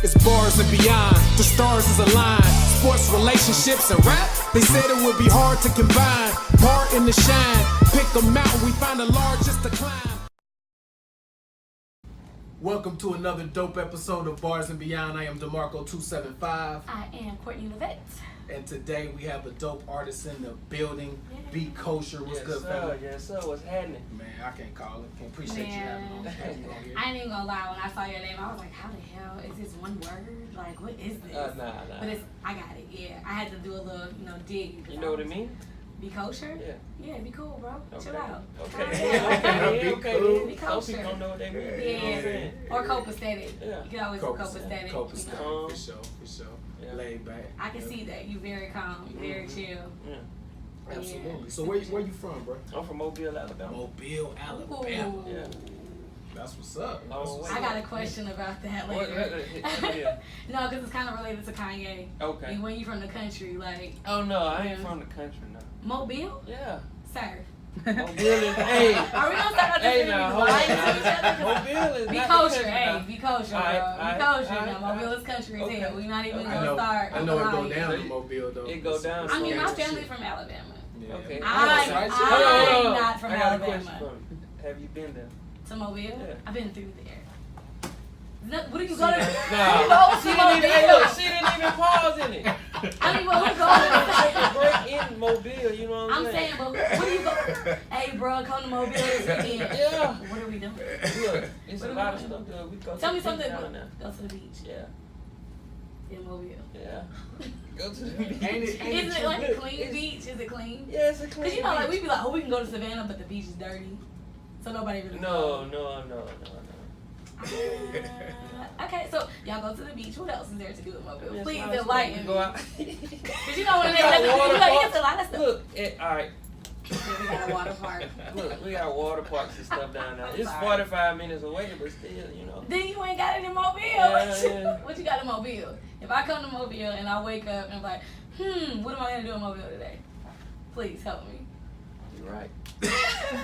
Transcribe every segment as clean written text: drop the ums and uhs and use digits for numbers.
It's bars and beyond, the stars is aligned. Sports, relationships, and rap, they said it would be hard to combine. Part in the shine, pick a mountain, we find the largest to climb. Welcome to another dope episode of Bars and Beyond. I am DeMarco275. I am Courtney Levette. And today we have a dope artist in the building, Bkoshr. What's good, fella? Yes, sir. What's happening? Man, I can't call it. Can't appreciate you having on here. I ain't even gonna lie, when I saw your name, I was like, how the hell is this one word? Like, what is this? Nah. But I got it, yeah. I had to do a little, dig. You know what it means? Bkoshr? Yeah. Yeah, be cool, bro. Okay. Chill out. Okay. Okay. Some people don't know what they mean. Yeah. Or copacetic. Yeah. You can always do copacetic. Copacetic, for sure. Yeah. Laid back. I can see that. You very calm, very chill. Yeah. Absolutely. Yeah. So where you from, bro? I'm from Mobile, Alabama. Mobile, Alabama. Ooh. Yeah. That's what's up. I got a question about that later. No, because it's kind of related to Kanye. Okay. When you from the country, like. Oh no, I ain't from the country now. Mobile? Yeah. Sir. Mobile is hey. Are we gonna start out this now, Mobile is Bkoshr, Bkoshr, bro. Alright, Bkoshr. Now, Mobile is country as hell. We're not even gonna start. I know it go down in Mobile though. It go down. I mean, my family's from Alabama. Yeah. Okay. I'm not from I got a Alabama. question for you. Have you been there? To Mobile? Yeah. I've been through there. What do you go to? Nah. She didn't even pause in it. I mean, well, who Take a break in Mobile, you know what I'm saying, but what do you go? Hey, bro, come to Mobile this weekend. Yeah. What are we doing? Look, it's a lot of stuff that we go to. Tell me the something. beach down there. Go to the beach. Yeah. In Mobile. Yeah. Go to the beach. Ain't Is it like a clean beach? Is it clean? Yeah, it's a clean Cause you know, like we beach. be like, oh, we can go to Savannah, but the beach is dirty, so nobody really. No. Okay, so y'all go to the beach. What else is there to do in Mobile? Yes, Please I was enlighten me. go out. Cause you know when they got you water like parks. it's a lot of stuff. Look, all right. Yeah, we got a water park. Look, we got water parks and stuff down there. It's Sorry. 45 minutes away, but still, you know. Then you ain't got it in Mobile. Yeah. What you got in Mobile? If I come to Mobile and I wake up and I'm like, what am I gonna do in Mobile today? Please help me. You're right.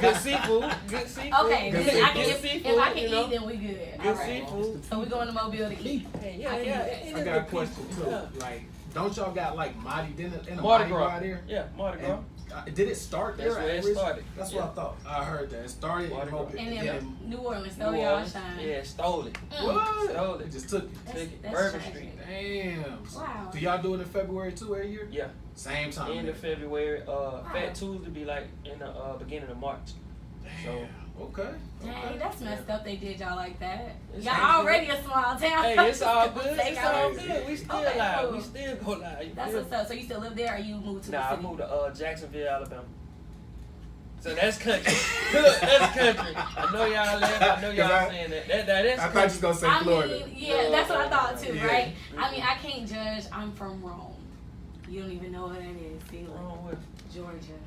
Good seafood. Good seafood. Okay, Good then seafood. I can, if I can you know? eat, then we good. Good All right. seafood. So we going to Mobile to eat. Hey, I can yeah. I got a question too. Yeah. Like, don't y'all got like Mardi Gras there? Yeah, Mardi Gras. And, did it start there? That's where it started. That's what I thought. I heard that. It started in Mobile. And then Yeah. New Orleans, New stole y'all Orleans. shine. Yeah, stole it. What? Stole It it. just took it. That's Bourbon tragic. Street. Damn. Wow. Do y'all do it in February too every year? Yeah. Same time. End of February. Fat Tuesday be like in the beginning of March. Damn. Okay. Dang, that's messed up. They did y'all like that. It's Y'all all already a small town. Hey, it's all good. Take It's out all everything. good. We still Okay, live. cool. We still go live. That's what's up. So you still live there, or you moved to the Nah, I city? moved to Jacksonville, Alabama. So that's country. That's country. I know y'all laugh. I know y'all saying that. That's I thought you was gonna say Florida. I mean, yeah, that's what I thought too, Yeah. right? I mean, I can't judge. I'm from Rome. You don't even know what that is. See, like Georgia.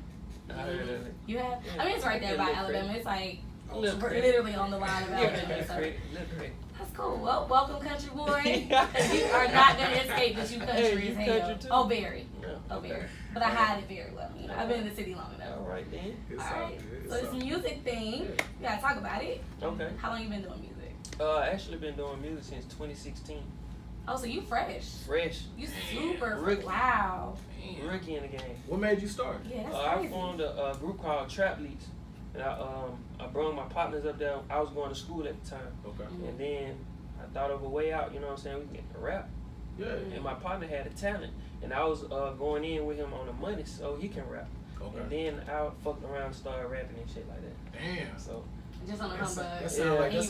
I heard of it. You have? Yeah. I mean, it's right there by Little Alabama. Creek. It's like Little we're Creek. literally on the line of Yeah, Alabama. Little So Creek. Little Creek. that's cool. Well, welcome, country boy. 'Cause you are not gonna escape that you country Hey, you as hell. country too? Oh, very. Yeah, Oh, okay. very. But I hide it very well. You know, I've been in the city long enough. All right then. It's All all right. good. So it's a music thing. Yeah. We gotta talk about it. Okay. How long you been doing music? Actually been doing music since 2016. Oh, so you fresh. Fresh. You super. Rookie. Wow. Rookie in the game. What made you start? Yeah, that's I crazy. formed a group called Trap Leaks. And I brought my partners up there. I was going to school at the time. Okay. And then I thought of a way out, you know what I'm saying? We can rap. Yeah. And my partner had a talent. And I was going in with him on the money so he can rap. Okay. And then I fucked around and started rapping and shit like that. Damn. So Just on the That humbug. sounds like And that's you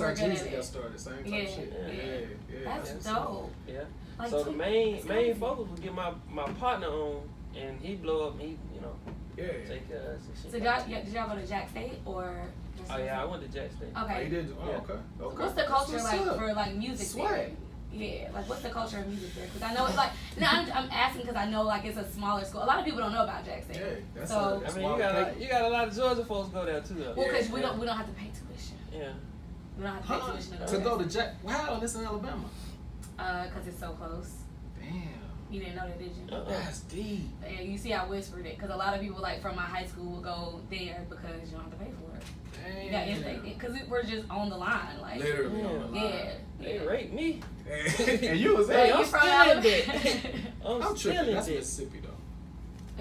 how were good Jesus at got it. started. Same type Yeah, shit. yeah. That's dope. yeah. Like, So the two- main it's crazy. focus was get my partner on and he blow up, he, you know, Yeah. take us and shit. So did y'all go to Jack State or? Just Oh yeah, I went to Jack State. Oh, Okay. you did? Oh, Yeah. okay. Okay. What's the culture That's like what's up. for like music Swag. there? Yeah, like what's the culture of music there? Because I know it's like, no, I'm asking because I know like it's a smaller school. A lot of people don't know about Jack State. Yeah, that's So- that's I mean, why you got a lot of Georgia folks go there too. Though. Well, because Yeah, we don't have to pay tuition. Yeah. We don't have to pay tuition to go to Jack. Wow, this in Alabama. Because it's so close. Damn. You didn't know that, did you? That's deep. And you see, I whispered it because a lot of people like from my high school will go there because you don't have to pay for it. You got in because we're just on the line, like Literally on the line. yeah. They raped me. And you was Hey, there. I'm you from still in Alabama? that. I'm still tripping. in That's that. Mississippi though.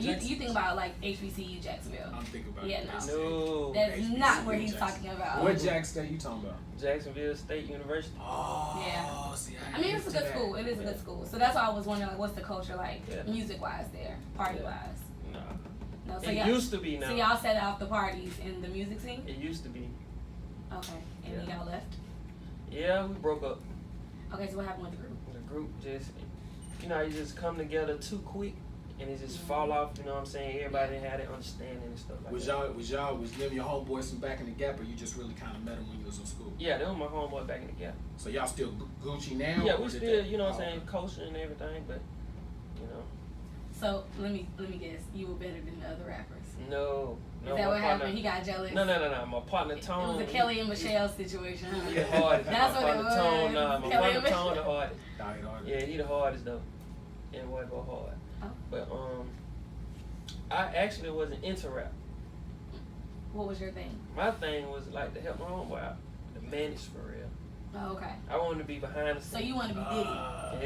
You think about like HBCU Jacksonville. I'm thinking about Yeah, Mississippi. No. That's HBCU not where he's Jackson. talking about. What Jack State you talking about? Jacksonville State University. Oh, Yeah. See, I mean, it's a good school. It is a good school. So that's why I was wondering, like, what's the culture like, Yeah. music-wise there, party-wise? Nah. No, so It used to be now. So y'all set off the parties in the music scene? It used to be. Okay, and then y'all left? Yeah, we broke up. Okay, so what happened with the group? The group just, you just come together too quick and it just fall off, you know what I'm saying? Everybody had that understanding and stuff like Was that. was them your homeboys from back in the Gap, or you just really kind of met them when you was in school? Yeah, they were my homeboy back in the Gap. So y'all still Gucci now? Yeah, or we did still, that- you know what I'm oh, saying, okay. kosher and everything, but, you know. So let me guess, you were better than the other rappers. No. Is No, that my what partner, happened? He got jealous? No. My partner Tone. It was a Kelly and Michelle situation, huh? He the hardest. That's my what it partner was. Tone, my Kelly partner and Tone the hardest. Nah, he hard. Yeah, he the hardest though. And boy go hard. Oh. But I actually wasn't into rap. What was your thing? My thing was like to help my homeboy out, to manage for real. Oh, okay. I wanted to be behind the So scenes. you want to be Diddy?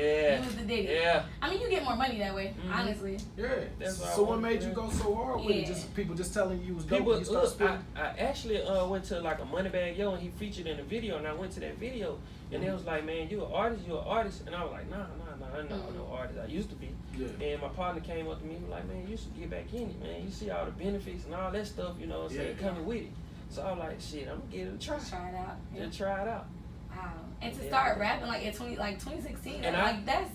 Yeah. You was the Diddy. Yeah. I mean, you get more money that way, Mhm. honestly. Yeah. That's what I So what wanted made to you do. go so hard with it? Yeah. Just people just telling you was dope. People, when you start look, spitting? I actually went to like a Moneybag Yo and he featured in the video and I went to that video and they was like, man, you an artist, and I was like, nah, I'm not no artist. I used to be. Yeah. And my partner came up to me and was like, man, you should get back in it, man. You see all the benefits and all that stuff, you know what I'm saying, Yeah. coming with it. So I was like, shit, I'm gonna give it a try. Try it out. Yeah. Just try it out. Wow. And to Yeah. start rapping like at 2016, And like that's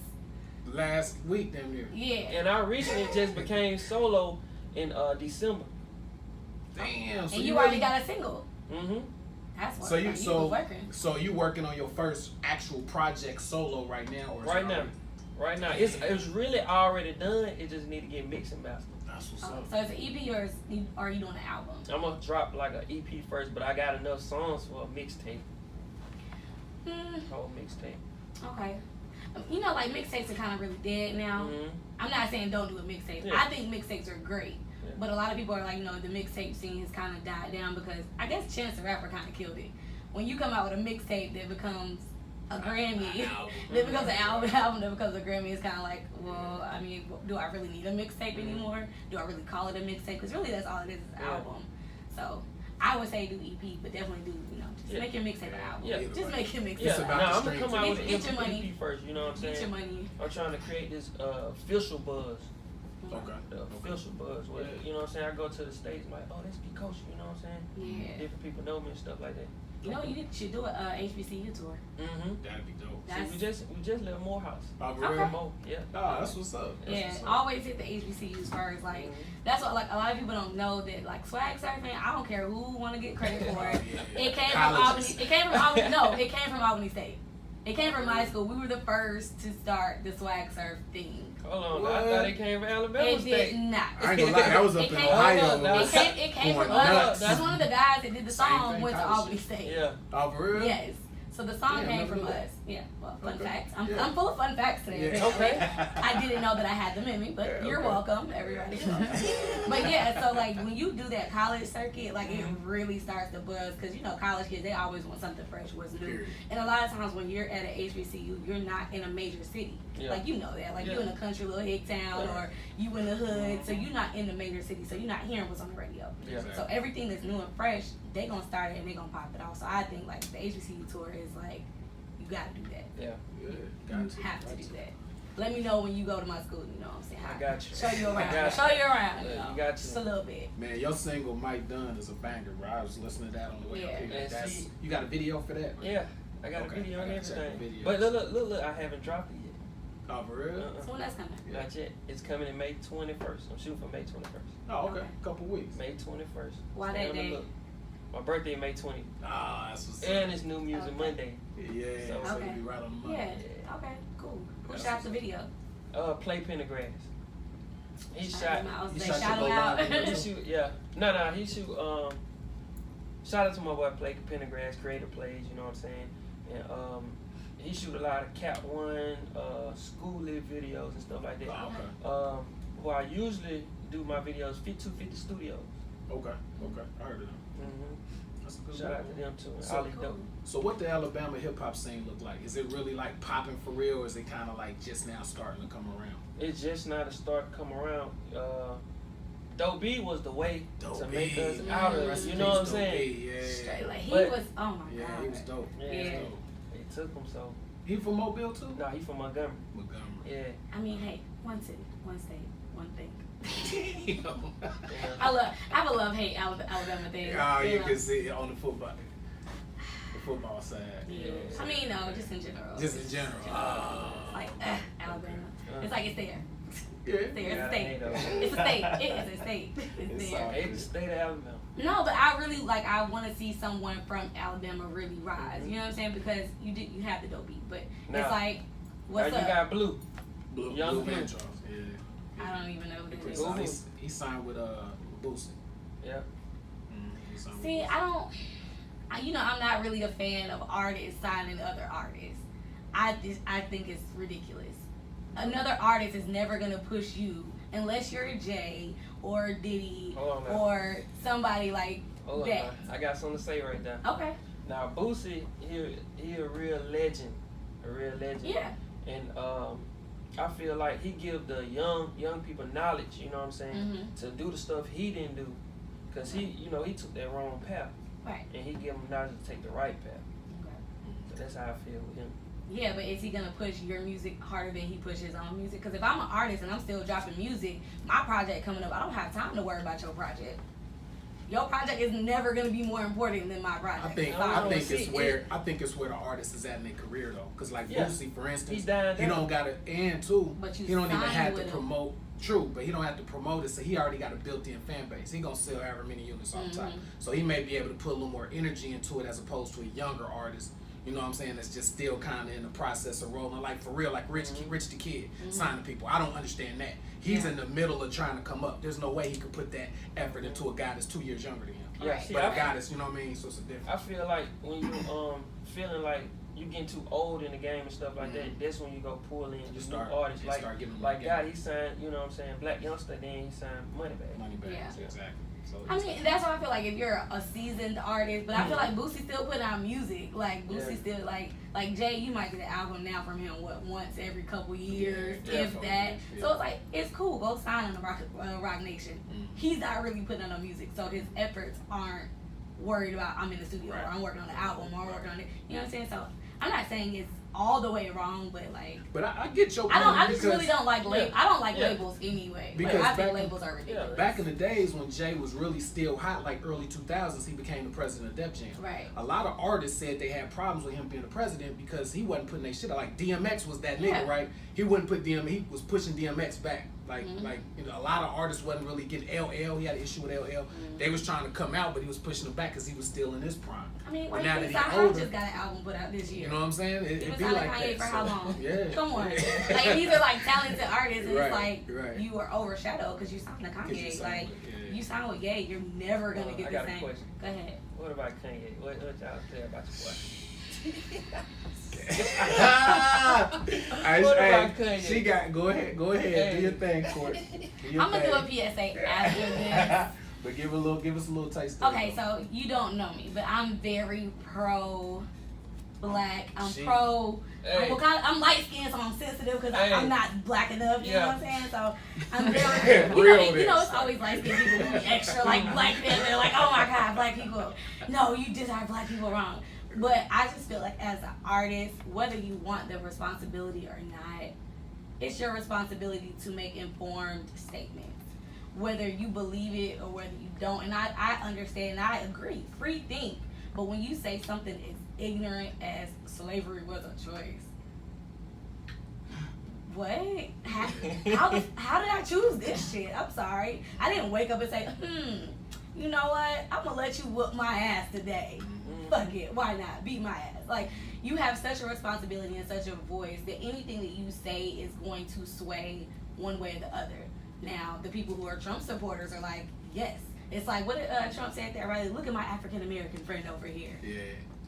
Last week, damn near. yeah. And I recently just became solo in December. Damn. So And you already got a single. Mm-hmm. That's what So you was so working. so you working on your first actual project solo right now, or is Right it now. already- Right now. It's really already done. It just need to get mixed and mastered. That's what's Okay, up. so it's an EP or are you doing an album? I'm gonna drop like an EP first, but I got enough songs for a mixtape. Whole mixtape. Okay. You know, like mixtapes are kind of really dead now. Mm-hmm. I'm not saying don't do a mixtape. Yeah. I think mixtapes are great. Yeah. But a lot of people are like, you know, the mixtape scene has kind of died down because I guess Chance the Rapper kind of killed it. When you come out with a mixtape that becomes a Grammy, that becomes an album that becomes a Grammy, it's kind of like, well, I mean, do I really need a mixtape anymore? Do I really call it a mixtape? Because really that's all it is an Yeah. album. So I would say do EP, but definitely do, you know, just Yeah. make your mixtape an album. Yeah. Just make your mixtape. Yeah, It's about now the I'm gonna streams. come out with Get an your money. EP first. You know what I'm saying? Get your money. I'm trying to create this official buzz. Okay. The official buzz. Where, Yeah. you know what I'm saying? I go to the States, I'm like, oh, that's Bkoshr. You know what I'm saying? Yeah. Different people know me and stuff like that. You know, you should do a HBCU tour. Mm-hmm. That'd be dope. That's- We just left Morehouse. Oh, for Okay. real? More, yeah. Nah, that's what's up. That's Yeah, what's up. always hit the HBCUs first. Like that's what like a lot of people don't know that like swag surfing. I don't care who want to get credit for it. Yeah. It came from Albany. Colleges. It came from Albany. No, it came from Albany State. It came from my school. We were the first to start the swag surf thing. Hold on, What? I thought it came from Alabama It State. did not. I ain't gonna lie, that was up It in came- Ohio. It came Going from us. nuts. That's one of the guys that did the Same song thing, went to college Albany shit. State. Yeah. Oh, for real? Yes. So the song Yeah, came never from knew that. us. Yeah. Well, fun Okay. facts. Yeah. I'm full of fun facts today. Yeah. Okay. I didn't know that I had them in me, but Yeah, you're okay. welcome, everybody. But yeah, so like when you do that college circuit, like it really starts to buzz because you know college kids they always want something fresh, what's new. Period. And a lot of times when you're at an HBCU, you're not in a major city. Yeah. Like you know that, like Yeah. you in a country little hick town Yeah. or you in the hood, so you're not in the major city, so you're not hearing what's on the radio. Yeah. So everything that's new and fresh, they gonna start it and they gonna pop it off. So I think like the HBCU tour is like you gotta do that. Yeah. Yeah, You got to. have to do that. Let me know when you go to my school. You know what I'm saying? I got you. Show you I around. got Show you around. Yeah, You, know, you got you. Just a little bit. Man, your single Mike Dunn is a banger, bro. I was listening to that on the way Yeah. up here. And That's, see- you got a video for that? Yeah. I got Okay, a video I and gotta check the everything. videos. But look, I haven't dropped it yet. Oh, for real? So when that's coming? Yeah. Not yet. It's coming in May 21st. I'm shooting for May 21st. Oh, okay. Okay. Couple weeks. May 21st. Why Stay that on the day? look. My birthday May 20th. Ah, that's what's And it's New Music Okay. Monday. Yeah, so Okay. you be right on the money. Yeah. Okay. Cool. Who That's shot what's the up. video? Play Pendergrass. He Shout shot. him out. I was he like, shot shout your him out. go live He shoot. Yeah. No. He shoot. Shout out to my boy Play Pendergrass, creative plays. You know what I'm saying? And he shoot a lot of Cap One, school live videos and stuff like that. Oh, okay. Who I usually do my videos, 250 Studios. Okay. I heard of them. Mm-hmm. That's a good Shout one. out to them too. So Ollie cool. Dope. So what the Alabama hip hop scene look like? Is it really like popping for real, or is it kind of like just now starting to come around? It's just now to start to come around. Dope B was the way to make us out of it. You know what I'm saying? Yeah. Straight like he But- was. Oh my Yeah, god. he was dope. Yeah. He was Yeah. dope. It took him so. He from Mobile too? Nah, he from Montgomery. Montgomery. Yeah. I mean, hey, one city, one state, one thing. You know? I have a love-hate Alabama thing. Oh, you know? can see it on the football side. Yeah. I mean, no, just in general. Just in general. Like, Alabama. It's like it's there. Yeah. It's there. It's a state. It's a state. It is a state. It's It's there. all- Hey, the state of Alabama. No, but I really I want to see someone from Alabama really rise. You know what I'm saying? Because you have the dope beat, but Now- it's like, what's now up? you got Blue. Blue, Young Blue Blue. Van Charles. Yeah. I don't even know who this Blue. is. He signed with Boosie. Yeah. He signed with See, Boosie. I'm not really a fan of artists signing other artists. I think it's ridiculous. Another artist is never gonna push you unless you're Jay or Diddy Hold on now. or somebody like Hold on, that. now. I got something to say right there. Okay. Now Boosie, he a real legend, Yeah. And I feel like he give the young people knowledge. You know what I'm saying? Mhm. To do the stuff he didn't do, cause he took that wrong path, Right. and he give them knowledge to take the right path. Okay. So that's how I feel with him. Yeah, but is he gonna push your music harder than he pushes his own music? Because if I'm an artist and I'm still dropping music, my project coming up, I don't have time to worry about your project. Your project is never gonna be more important than my project. I think it's where the artist is at in their career though, because like Yeah. Boosie, for instance, He's down he there. don't got to, and too, But you he don't even signed have to with him. promote. True, but he don't have to promote it, so he already got a built-in fan base. He gonna sell however many units off the top, so he may be able to put a little more energy into it as opposed to a younger artist. You know what I'm saying? That's just still kind of in the process of rolling, like for real, like Rich the Kid signing people. I don't understand that. He's in the middle of trying to come up. There's no way he could put that effort into a guy that's 2 years younger than him. Yeah, Right. see, But a I, guy that's, you know what I mean? So it's a difference. I feel like when you feeling like you getting too old in the game and stuff like that, that's when you go pull in You the start- new artists. you Like start giving them like the God, game. he signed, you know what I'm saying, Black Youngster, then he signed Moneybag. Money back. Yeah. Exactly. So I mean, that's why I feel like if you're a seasoned artist, but I feel like Boosie still putting out music. Like Boosie still like Jay, you might get an album now from him once every couple years, Yeah, if definitely. that. Yeah. So it's like it's cool. Go sign on the Rock Nation. He's not really putting out no music, so his efforts aren't worried about I'm in the studio Right. or I'm working on the album or I'm working on it. You know what I'm saying? So I'm not saying it's all the way wrong, but like But I get your point. I just because really don't like labels. I don't like Yeah. labels anyway. Because Like, I think back- labels are ridiculous. Back in the days when Jay was really still hot, like early 2000s, he became the president of Def Jam. Right. A lot of artists said they had problems with him being the president because he wasn't putting their shit out. Like DMX was that nigga, Yeah. right? He wouldn't put he was pushing DMX back. Like, Mm-hmm. like you know, a lot of artists wasn't really getting LL. He had an issue with LL. Mm-hmm. They was trying to come out, but he was pushing them back because he was still in his prime. I mean, But why now you that think he Kanye older, just got an album put out this year? you know what I'm saying? He It was be signing like Kanye that. for how So, long? Yeah. Come on. Like, these are like talented artists, and Right, it's like right. you are overshadowed because you signed to 'Cause you Kanye. signed Like, with- yeah. you signed with Ye, you're never gonna Hold on, get I the got a same. question. Go ahead. What about Kanye? What y'all say about your boy? Hey, What about Kanye? She got go ahead, Hey. do your thing, Court. Do your I'm gonna do a thing. PSA after this. But give us a little taste. of Okay, it. so you don't know me, but I'm very pro black. I'm She- pro. Hey. I'm light skinned, so I'm sensitive because Hey. I'm not black enough. You know Yeah. what I'm saying? So I'm very. Real you know, this. it's always light skinned people who be extra like black men. They're like, oh my god, black people. No, you just are black people wrong. But I just feel like as an artist, whether you want the responsibility or not, it's your responsibility to make informed statements. Whether you believe it or whether you don't. And I understand, and I agree. Free think. But when you say something as ignorant as slavery was a choice, what? How did I choose this shit? I'm sorry. I didn't wake up and say, you know what? I'm going to let you whoop my ass today. Fuck it. Why not? Beat my ass. Like, you have such a responsibility and such a voice that anything that you say is going to sway one way or the other. Now, the people who are Trump supporters are like, yes. It's like, what did Trump say at that rally? Look at my African-American friend over here. Yeah.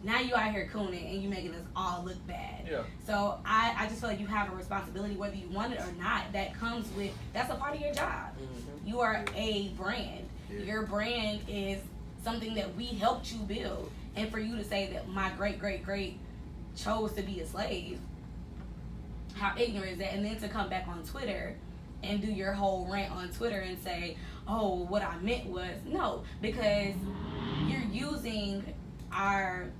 now you out here cooning and you making us all look bad. Yeah. So I just feel like you have a responsibility, whether you want it or not. That comes with, that's a part of your job. Mm-hmm. You are a brand. Yeah. Your brand is something that we helped you build. And for you to say that my great chose to be a slave, how ignorant is that? And then to come back on Twitter and do your whole rant on Twitter and say, oh, what I meant was, no, because you're using our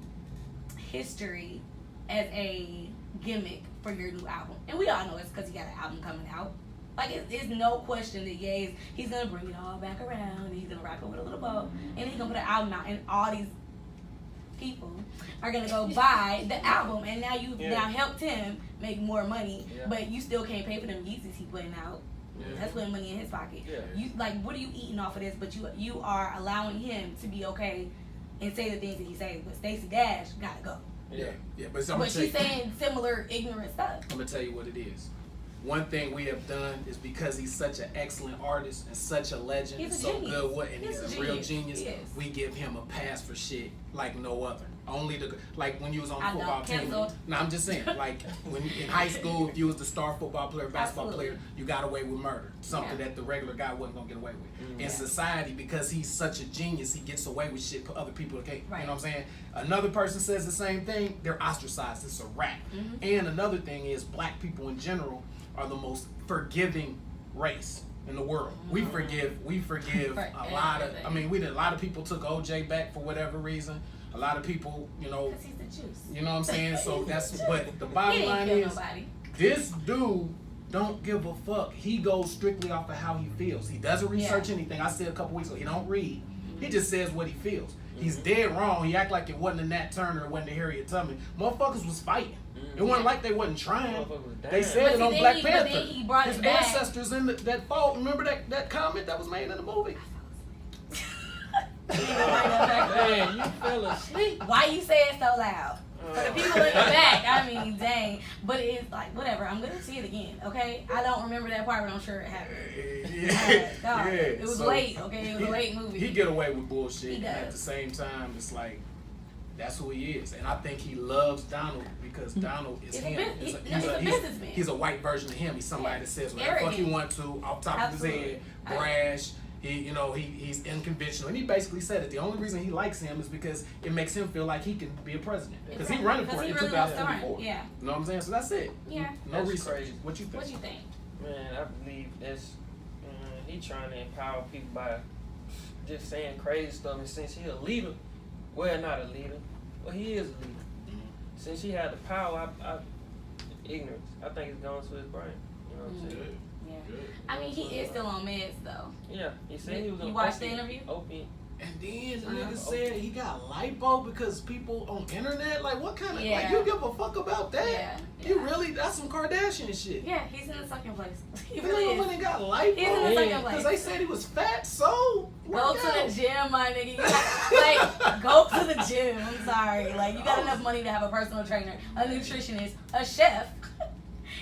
history as a gimmick for your new album. And we all know it's because he got an album coming out. Like, it's no question that he's going to bring it all back around, and he's going to wrap it with a little bow, and he's going to put an album out, and all these people are going to go buy the album, and now you've now helped him make more money, but you still can't pay for them Yeezys he putting out. That's putting money in his pocket. You like, what are you eating off of this? But you are allowing him to be okay and say the things that he says. But Stacey Dash gotta go. But she's saying similar ignorant stuff. I'm gonna tell you what it is. One thing we have done is because he's such an excellent artist and such a legend, he's so genius. good, and he's a real genius. Yes. We give him a pass for shit like no other. Only like when you was on the football team. No, I'm just saying, like when in high school, if you was the star football player, basketball player, you got away with murder, something that the regular guy wasn't gonna get away with. In society, because he's such a genius, he gets away with shit other people can't. You know what I'm saying? Another person says the same thing, they're ostracized. It's a wrap. And another thing is, black people in general are the most forgiving race in the world. We forgive a lot of. I mean, a lot of people took OJ back for whatever reason. A lot of people, you know, 'cause he's the juice. You know what I'm saying? So that's. But the bottom line is, this dude don't give a fuck. He goes strictly off of how he feels. He doesn't research anything. I said a couple weeks ago, he don't read. He just says what he feels. He's dead wrong. He act like it wasn't the Nat Turner, it wasn't the Harriet Tubman. Motherfuckers was fighting. It wasn't like they wasn't trying. They said it on Black Panther. He brought His it back. ancestors in that fought. Remember that comment that was made in the movie? Man, you fell asleep. Why you say it so loud? For the people in the back, I mean, dang. But it's like, whatever, I'm going to see it again, okay? I don't remember that part, but I'm sure it happened. It was late, okay? It was a late movie. He get away with bullshit. He And does. at the same time, it's like, that's who he is. And I think he loves Donald because Donald is him. He's a businessman. He's a white version of him. He's somebody that says whatever the fuck he wants to, off the top of his head, brash. He's unconventional, and he basically said it. The only reason he likes him is because it makes him feel like he can be a president. Because he's running for it in 2024. Yeah. You know what I'm saying? So that's it. Yeah. No That's research. crazy. What you think? What you think? Man, I believe that's he trying to empower people by just saying crazy stuff. And since he a leader, well, not a leader, well, he is a leader. Since he had the power, ignorance, I think it's going to his brain. You know what I'm saying? Yeah. I mean, he is still on meds though. Yeah, he said he was on You watched the interview? Opiate. And then the nigga said he got lipo because people on internet, like what kind of, Yeah. like you give a fuck about that? Yeah. You really, that's some Kardashian shit. Yeah, he's in the second place. He The really nigga is. went and got lipo. He's in the second place. Because they said he was fat, so Go to the gym, my nigga. You like, go to the gym. I'm sorry. Like, you got enough money to have a personal trainer, a nutritionist, a chef,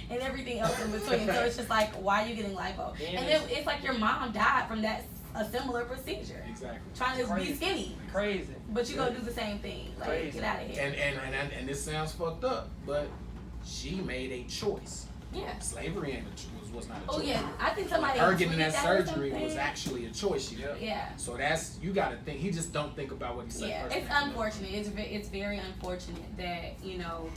and everything else in between. So it's just like, why are you getting lipo? And then it's like your mom died from a similar procedure. Exactly. Trying to be skinny. Crazy. But you gonna do the same thing. Like, Crazy. get out of here. And this sounds fucked up, but she made a choice. Yeah. Slavery was not a choice. Oh yeah, I think somebody. Her getting tweeted that or surgery something. was actually a choice she made. Yeah. So that's, you gotta think, he just don't think about what he said. Yeah, first. it's unfortunate. It's very unfortunate that, you know,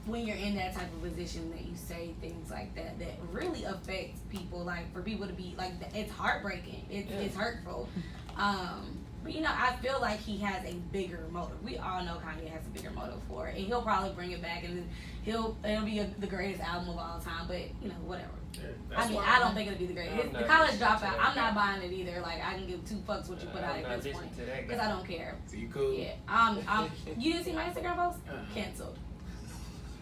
when you're in that type of position that you say things like that really affects people. Like, for people to be like, it's heartbreaking. It's hurtful. But you know, I feel like he has a bigger motive. We all know Kanye has a bigger motive for it, and he'll probably bring it back, and then it'll be the greatest album of all time. But you know, whatever. I mean, I don't think it'll be the greatest. The College Dropout, I'm not buying it either. Like, I can give two fucks what you put out at this point, because I don't care. So you cool? Yeah. You didn't see my Instagram post? Canceled.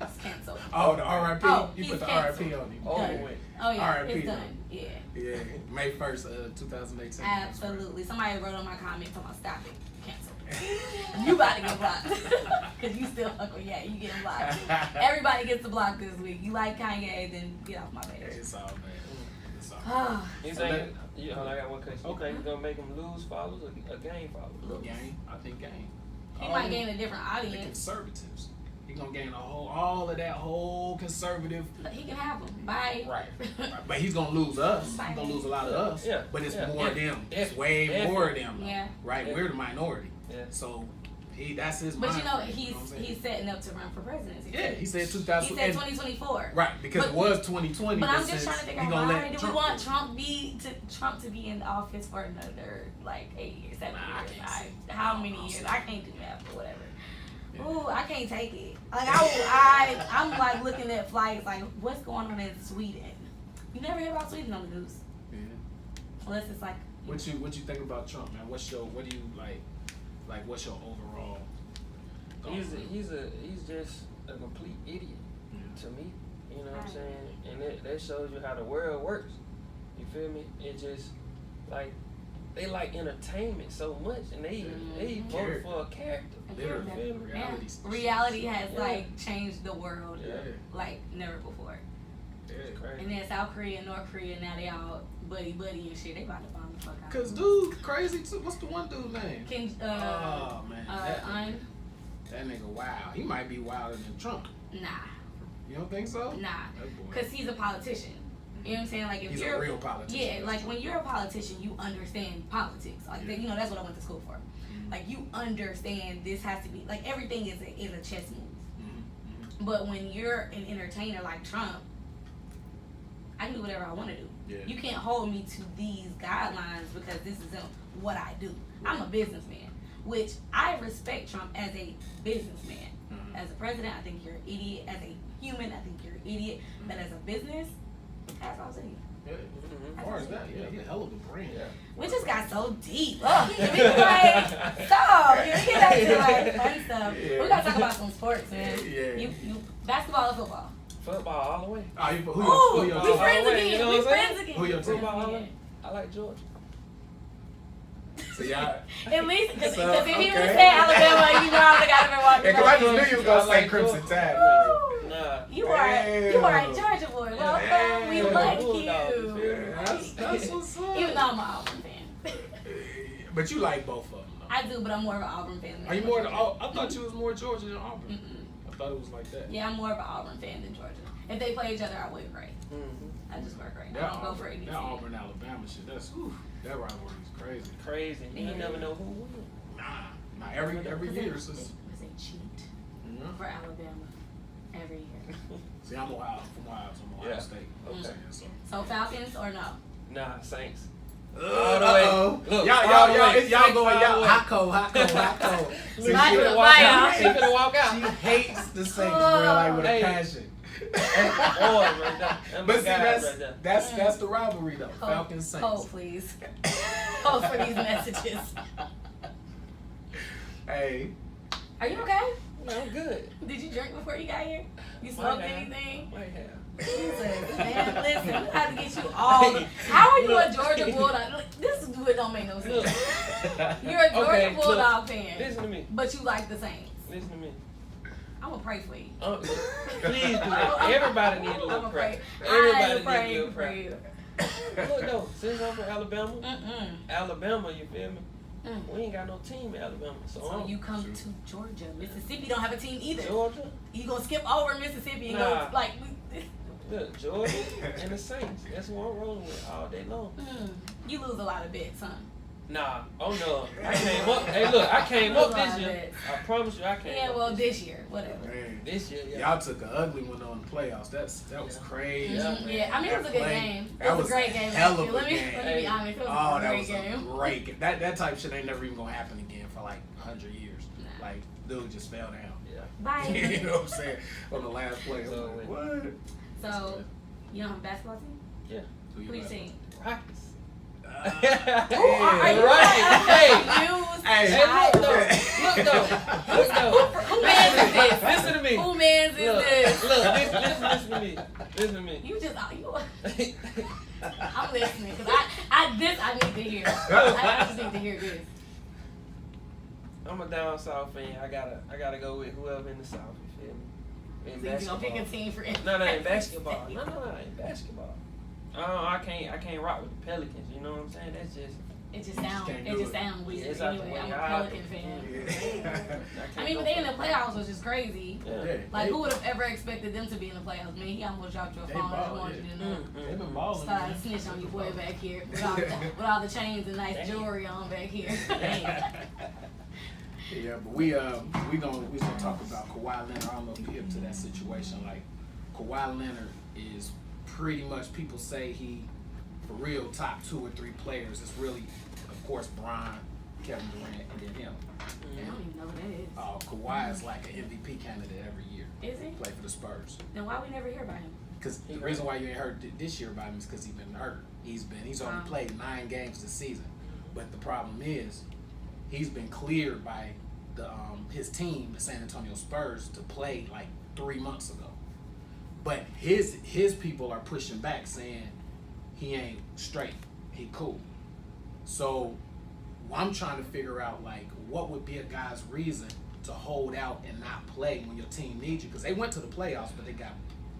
It's canceled. Oh, the RIP? Oh, You he's put the canceled. RIP on him. Done. Oh yeah, RIP it's though. done. Yeah. Yeah, May 1st, 2018. Absolutely. Somebody wrote on my comment talking about stop it. Cancel. You about to get blocked. Because you still fuck with you getting blocked. Everybody gets the block this week. You like Kanye, then get off my page. It's all bad. It's all bad. He's saying, I got one question. Okay, you gonna make him lose followers or gain followers? Game? I think game. He might gain a different the audience. conservatives. He gonna gain all of that whole conservative. But he can have them. Bye. Right. But he's gonna lose us. He's gonna lose a lot of us. Yeah. But it's Yeah. more of them. It's Yeah. way Yeah. more of them. Yeah. Right. Yeah. We're the minority. Yeah. So that's his. But mind you know, frame, he's what I'm saying? he's setting up to run for presidency. Yeah, he said He 2000. said 2024. Right, because But- it was 2020. But I'm since just trying to figure he out gonna why let do we Trump want go. Trump to be in office for another like 8 years, 7 Nah, I years. can't see it. How I many don't years? see I can't do that, but whatever. Yeah. Ooh, I can't take it. Like I'm like looking at flights like what's going on in Sweden. You never hear about Sweden on the news Yeah. unless it's like What you think about Trump, man? What do you like? Like, what's your overall? He's just a complete idiot to me. You know what I'm saying? And that shows you how the world works. You feel me? It just like they like entertainment so much, and they vote for a character. Literally. You feel me? Reality. reality has Yeah. like changed the world Yeah. like never before. Yeah. Crazy. And then South Korea, North Korea, now they all buddy and shit. They about to bomb the fuck out. Cause dude, crazy too. What's the one dude name? Kim, Oh man, that that nigga wild. He might be wilder than Trump. nah, You don't think so? nah, That boy. cause he's a politician. You know what I'm saying? Like if He's you're a real politician. yeah, like when you're a politician, you understand politics. Like Yeah. you know that's what I went to school for. Like you understand this has to be like everything is a chess move. Mm-hmm. But when you're an entertainer like Trump, I can do whatever I want to do. Yeah. You can't hold me to these guidelines because this isn't what I do. I'm a businessman, which I respect Trump as a businessman. Mhm. As a president, I think you're an idiot. As a human, I think you're an idiot. But as a business, that's what I'm saying. Yeah. As far as that, yeah, he a hell of a brain. Yeah. We just got so deep. Ugh, can we like stop? Can we get back to like fun stuff? Yeah. We gotta talk about some sports, man. Yeah. You basketball or football? Football all the way. Oh, who Ooh, your we team? friends all the way, again. you know We what I'm saying? friends again. Who your team? Football all the Yeah. way. I like Georgia. So y'all. At least, because So, if he would have okay. said Alabama, you know I would have got him and walked Yeah, 'cause I right just in. knew you was gonna I say like Crimson Georgia. Tide. Woo! Nah. You are a Georgia boy. Welcome. We Yeah. like Bulldog, you you. feel me? That's what's up. Even though I'm an Auburn fan. But you like both of them. Though. I do, but I'm more of an Auburn fan. Are you more? I thought you was more Georgia than Auburn. Mm-mm. I thought it was like that. Yeah, I'm more of an Auburn fan than Georgia. If they play each other, I would great. Mm-hmm. I just work great. I That don't go for Auburn, anything. that Auburn Alabama shit. That rivalry is crazy. Crazy. You Yeah. never know who wins. Nah. Every year it's just. Because they cheat Mhm. for Alabama every year. See, I'm Ohio. From Ohio, so I'm Ohio Yeah. State. Okay. So. So Falcons or no? Nah, Saints. Uh-oh. Look, Y'all all the way. going, All y'all the way. hot cold. See, She My- finna my- walk out. She finna walk she out. hates the Saints, bro, like with Hey. a passion. That's my boy right there. That's my But see, guy right there. that's the rivalry though. Falcons Saints. Hold, please. Hold for these messages. Hey, Are you okay? No, I'm good. Did you drink before you got here? You smoked Might have. anything? Might have. Jesus, man, listen, we have to get you all. How are you a Georgia Bulldog? Look, this is what don't make no Look. sense. You're a Georgia Okay, Bulldog look. fan, Listen to me. but you like the Saints. Listen to me. I'm gonna pray for you. Please do that. Everybody needs a I'm little gonna prayer. pray. Everybody needs a pray little for prayer. you. Look though, since I'm from Alabama, Mm-mm. Alabama, you feel me? Mm. We ain't got no team in Alabama, so, So you come to Georgia. Mississippi don't have a team either. Georgia, You gonna skip over Mississippi and Nah. go like. look, Georgia and the Saints. That's who I'm rolling with all day long. You lose a lot of bets, huh? Nah, oh no, I came up. Hey, look, I came up this year. Bets. I promise you, I came Yeah, up well, this year, whatever. man. this year. Yeah. Y'all took an ugly one on the playoffs. That was Yeah. crazy. Yeah. Yeah, I mean, it was a good Play. game. It That was a great game. hell last of year. a Let me game. be honest. It was Oh, a that great was game. a great game. That type of shit ain't never even gonna happen again for like 100 years. Nah. Like, dude just fell down. Yeah. Bye. You know what I'm saying? On the last play. I'm So, like, what? So, you don't have a basketball team? Yeah. Who you team? Rockets. Are you Right. Hey. confused? Hey. Hey, look though. Who man's is this? Listen to me. Who man's is Look, this? listen to me. Listen to me. You just, I'm listening because I need to hear. I just need to hear this. I'm a down south fan. I gotta go with whoever in the south. You feel me? In So you gonna pick a basketball. team for No, in basketball. No, in basketball. I can't rock with the Pelicans. You know what I'm saying? That's just It just sounds weird. It's out the Anyway, way. I'm a I- Pelican fan. Yeah. I mean, but they in the playoffs, which is crazy. Yeah. Like, who would have ever expected them to be in the playoffs? Man, he almost dropped your They phone. I ball, want you to know. They've been balling. Start Man. to snitch on your boy back here with all the chains and nice jewelry on back here. Yeah, but we gonna talk about Kawhi Leonard. I don't know if you hip to that situation. Like Kawhi Leonard is pretty much, people say he for real top 2 or 3 players. It's really, of course, Bron, Kevin Durant, and then him. I don't even know what that is. Kawhi is like an MVP candidate every year. Is he? Play for the Spurs. Then why we never hear about him? Because the reason why you ain't heard this year about him is because he's been hurt. He's only played 9 games this season. But the problem is, he's been cleared by his team, the San Antonio Spurs, to play like 3 months ago. But his people are pushing back, saying he ain't straight. He cool. So I'm trying to figure out like what would be a guy's reason to hold out and not play when your team needs you, because they went to the playoffs, but they got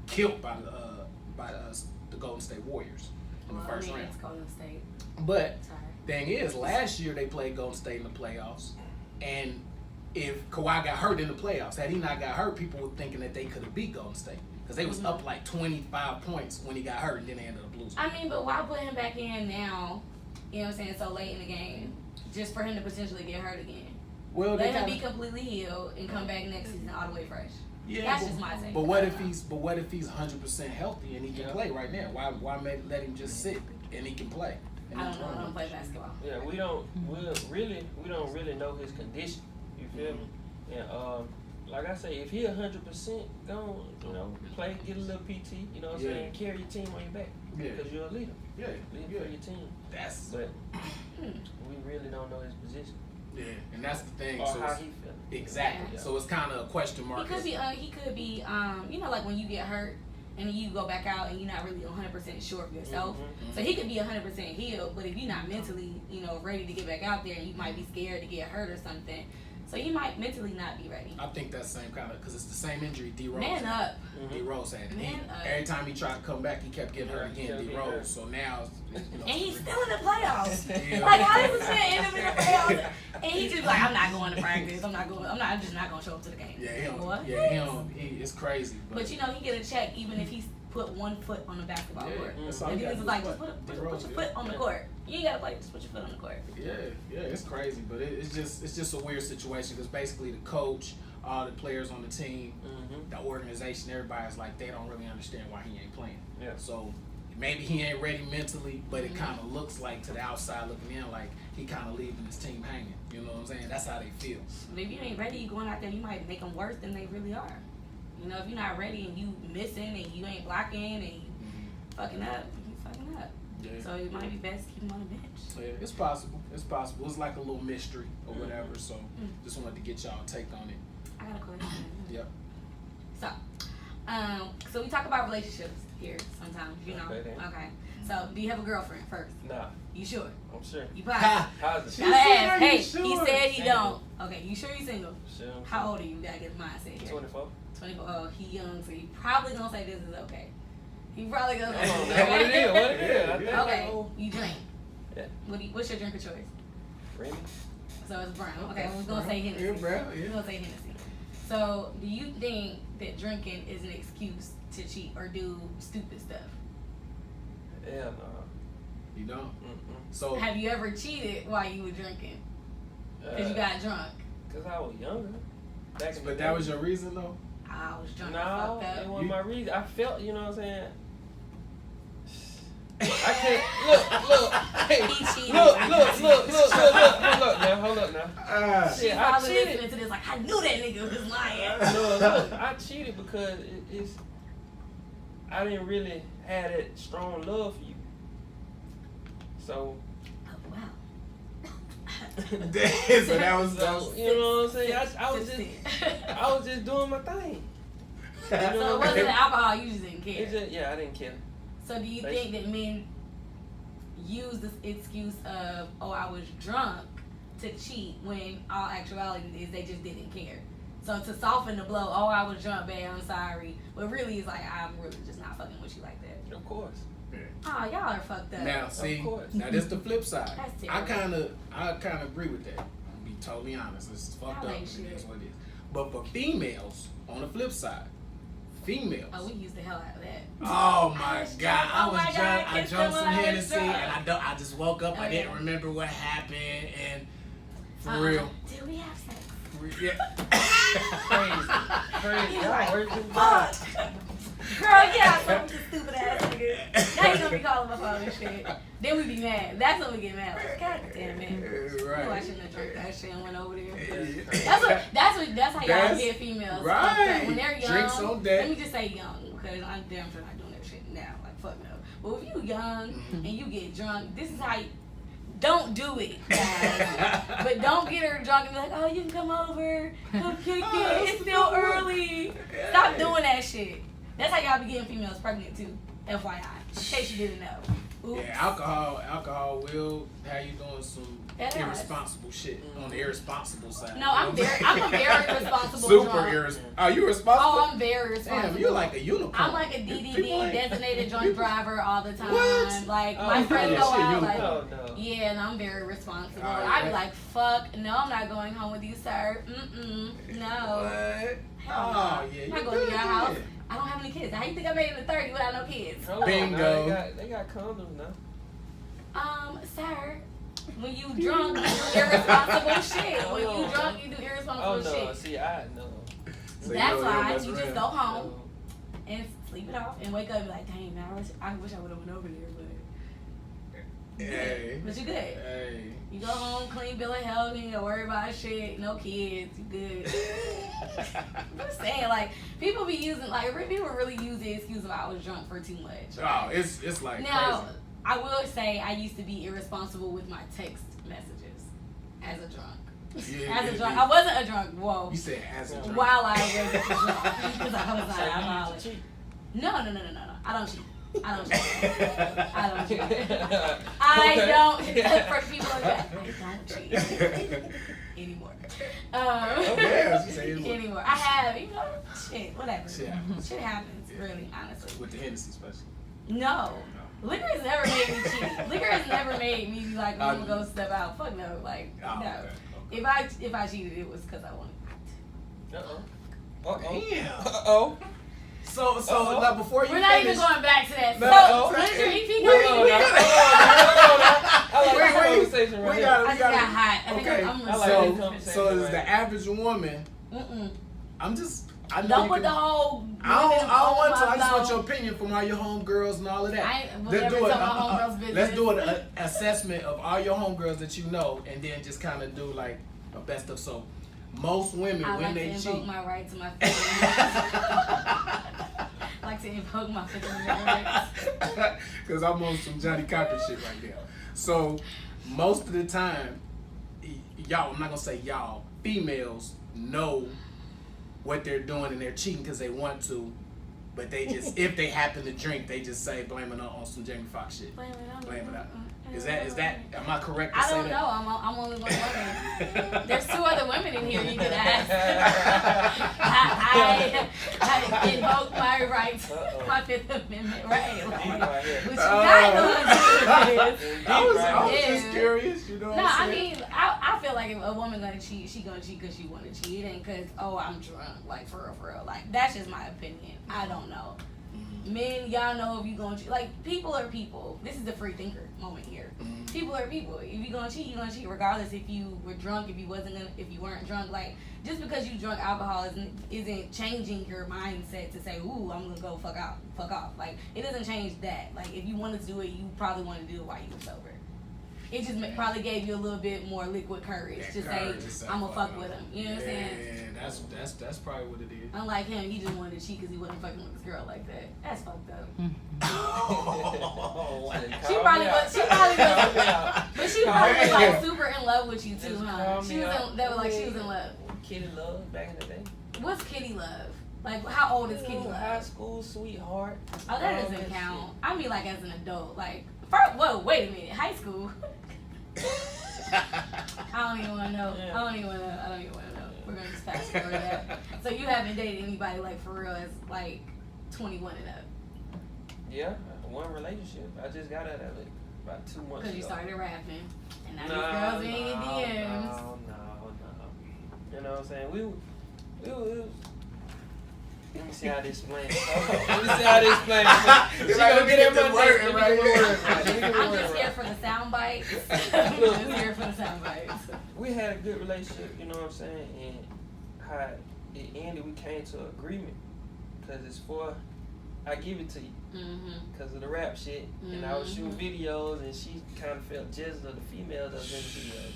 killed by the Golden State Warriors in the first round. It's Golden State. But Sorry. thing is, last year they played Golden State in the playoffs, and if Kawhi got hurt in the playoffs, had he not got hurt, people were thinking that they could have beat Golden State because they was up like 25 points when he got hurt, and then they ended up losing. I mean, but why put him back in now? You know what I'm saying? So late in the game, just for him to potentially get hurt again. Well, Let him be completely healed and come back next season all the way fresh. Yeah, That's just my take. But what if he's 100% healthy and he can play right now? Why let him just sit and he can play? I don't know. I don't play basketball. Yeah, we don't really know his condition. You feel me? And like I say, if he 100% gone, play, get a little PT, you know what I'm saying, carry your team on your back, because you're a leader. Yeah, Lead for your team. But we really don't know his position. Yeah, and that's the thing. Or So how he feeling. exactly. Yeah. So it's kind of a question mark. He could be, like when you get hurt and you go back out and you're not really 100% sure of yourself. So he could be 100% healed, but if you're not mentally, ready to get back out there, and you might be scared to get hurt or something. So he might mentally not be ready. I think that's the same kind of, because it's the same injury D Rose Man had. up. D Rose had. Man up. Every time he tried to come back, he kept getting hurt again. D Rose. So now, And he's still in the playoffs. Yeah. Like, how does this man end up in the playoffs? And he's just like, I'm not going to practice. I'm just not going to show up to the game. Yeah, it's crazy. But he get a check even if he's put one foot on the basketball court. That's all And you he gotta was do like, is just play. put your foot on the court. You ain't gotta play, just put your foot on the court. Yeah, it's crazy, but it's just a weird situation because basically the coach, all the players on the team, the organization, everybody's like they don't really understand why he ain't playing. Yeah. So maybe he ain't ready mentally, but it kind of looks like to the outside looking in like he kind of leaving his team hanging. You know what I'm saying? That's how they feel. But if you ain't ready, you going out there, you might make them worse than they really are. If you're not ready and you missing and you ain't blocking and you fucking up, you fucking up. Yeah. So it might be best to keep him on the bench. Yeah, it's possible. It's possible. It's like a little mystery or whatever. So just wanted to get y'all take on it. I got a question. Yep. So we talk about relationships here sometimes, Okay, then. Okay. So do you have a girlfriend first? Nah, You sure? I'm sure. You positive? Positive. Gotta ask. Hey, sure? he said he Single. don't. Okay, you sure you single? Sure. How old are you? Gotta get mindset here. 24. 24. Oh, he young, so he probably gonna say this is okay. He probably gonna say Come on, this now, is what it okay. is, what it is. I think I Okay, know. you drink. Yeah. What's your drink of choice? Remy? So it's brown. Okay, we're gonna say Hennessy. Yeah, brown, yeah. We're gonna say Hennessy. So do you think that drinking is an excuse to cheat or do stupid stuff? Hell no. You don't. Mm-mm. So Have you ever cheated while you were drinking? Because you got drunk. Because I was younger. Back in the but day. that was your reason though. I was drunk. I No, fucked it up. wasn't my reason. I felt, you know what I'm saying? I can't look. Hey, He cheated. look now, hold up now. She's Shit, I probably cheated. listening to this like, I knew that nigga was lying. No, look, I cheated because I didn't really have that strong love for you. So, Oh, wow. So that was you know what I'm saying? I was just doing my thing. So it wasn't the alcohol, you just didn't care. It's just, yeah, I didn't care. So do you think that men use this excuse of, oh, I was drunk to cheat when all actuality is they just didn't care? So to soften the blow, oh, I was drunk, babe, I'm sorry. But really it's like, I'm really just not fucking with you like that. Of course. Oh, y'all are fucked up. Now, see, course. now this the flip side. That's I terrible. kind of agree with that. I'm gonna be totally honest. This is fucked Y'all up. ain't It shit. is what it is. But for females, on the flip side, females. Oh, we used the hell out of that. Oh my was God! drunk. I Oh was my drunk. God, I kissed drunk him some when I was Hennessy, drunk. and I just woke up. Oh, I didn't yeah. remember what happened, and for real, Did we have sex? Crazy. Y'all worse than Fuck! Girl, yeah, some stupid ass nigga. Now you gonna be calling my phone and shit. Then we be mad. That's when we get mad. Like, God damn it. Right. Oh, I shouldn't have drank that shit and went over there. Yeah. That's how y'all That's get females. right. fucked up. When they're young, Drinks on deck. let me just say young, because I'm damn sure not doing that shit now. Like, fuck no. But if you young and you get drunk, this is how you, don't do it, guys. But don't get her drunk and be like, oh, you can come over, come kick it, it's still early. Stop doing that shit. That's how y'all be getting females pregnant too, FYI, in case you didn't know. Oops. Yeah, alcohol will have you doing some That is. irresponsible shit on the irresponsible side. No, I'm a very responsible super drunk. irresponsible. Are you responsible? Oh, I'm very responsible. Damn, you're like a unicorn. I'm like a DDD, designated drunk driver all the time. What? Like, Oh, my friends yeah, go shit, out, you- like, No, no. yeah, and I'm very responsible. Oh, I be yeah. like, fuck, no, I'm not going home with you, sir. No. What? Hell no. Oh, yeah, I'm you not going to good your house. then. I don't have any kids. How you think I made it to 30 without no kids? Hold on, Bingo. now. They got condoms now. Sir, when you drunk, you do irresponsible shit. When you drunk, you do irresponsible Oh no, shit. see, I know. So That's you why mess you just around. go home and sleep it off and wake up and be like, dang, man, I wish I would have went over there, but Hey. But you good. Hey. You go home, clean bill of health, you ain't gotta worry about shit, no kids, you good. I'm just saying, like, people be using, like, people really use the excuse of I was drunk for too much. Oh, it's like Now, crazy. I will say I used to be irresponsible with my text messages as a drunk. Yeah, As a yeah, drunk. yeah. I wasn't a drunk, whoa. You said as a drunk. While I was a drunk. Because I was So not you alcoholic. used to cheat. No. I don't cheat. I don't cheat. Okay. I don't. For people like that, I don't cheat anymore. Yeah, she said anymore. Anymore. I have, shit, whatever. Shit happens. Shit happens, Yeah. really, honestly. With the Hennessy especially. No. Liquor has never made me cheat. Liquor has never made me be like, I'm gonna go step out. Fuck no. Like, Oh, no. okay. If I cheated, it was because I wanted. Damn. Uh-oh. So Uh-oh. now before you We're not even finish, going back to that. No, So, listen, if he Hold comes on in now. here, I like Wait, this wait. conversation right We here. got I just got hot. I think Okay. I'm I like reserved. this conversation. So is right the here. average woman? Mm-mm. I'm just. I know Don't you put can, the whole. I don't want to. I just want your. your opinion from all your homegirls and all of that. I ain't- we'll Let's never do it. tell my homegirls' business. Let's do an assessment of all your homegirls that you know, and then just kind of do like a best of. So, most women I when like to they invoke cheat. my right to my feelings. I like to invoke my feelings rights. Because I'm on some Johnny Cochran shit right now. So, most of the time, y'all, I'm not going to say y'all, females know what they're doing and they're cheating because they want to, but they just, if they happen to drink, they just say, blame it on some Jamie Foxx shit. Blame it out. Is that, am I correct to I say don't that? know. I'm only one woman. There's 2 other women in here you could ask. I invoke my rights, my Fifth Amendment right. Like, Right here. but you got no idea. I was Yeah. just curious, you know what No, I'm I saying? mean, I feel like if a woman gonna cheat, she gonna cheat because she want to cheat, and because I'm drunk, like for real. Like that's just my opinion. I don't know. Men, y'all know if you gonna cheat. Like people are people. This is the free thinker moment here. People are people. If you gonna cheat, you gonna cheat regardless if you were drunk, if you weren't drunk. Like just because you drunk alcohol isn't changing your mindset to say, ooh, I'm gonna go fuck off. Like it doesn't change that. Like if you wanted to do it, you probably wanted to do it while you were sober. It just probably gave you a little bit more liquid courage to say, I'm gonna fuck with him. You know what I'm saying? Yeah, that's probably what it is. Unlike him, he just wanted to cheat because he wasn't fucking with this girl like that. That's fucked up. She probably was, but she probably was like super in love with you too, huh? She was in love. Kitty love back in the day. What's kitty love? Like, how old is kitty High love? school sweetheart. Oh, that doesn't count. I mean, like as an adult. Like, whoa, wait a minute, high school. I don't even want to know. I don't even want to know. We're gonna just fast forward that. So you haven't dated anybody like for real as like 21 and up? Yeah, one relationship. I just got out of it about 2 months ago. Because you started rapping. And now these girls be in your DMs. No. You know what I'm saying? We let me see how this explain. Let me see how this explain. She gonna get in my word I'm just here for the sound bites. I'm just here for the sound bites. We had a good relationship, you know what I'm saying? And how it ended, we came to an agreement. Because it's for, I give it to you. Because of the rap shit. And I was shooting videos, and she kind of felt jealous of the females that was in the videos.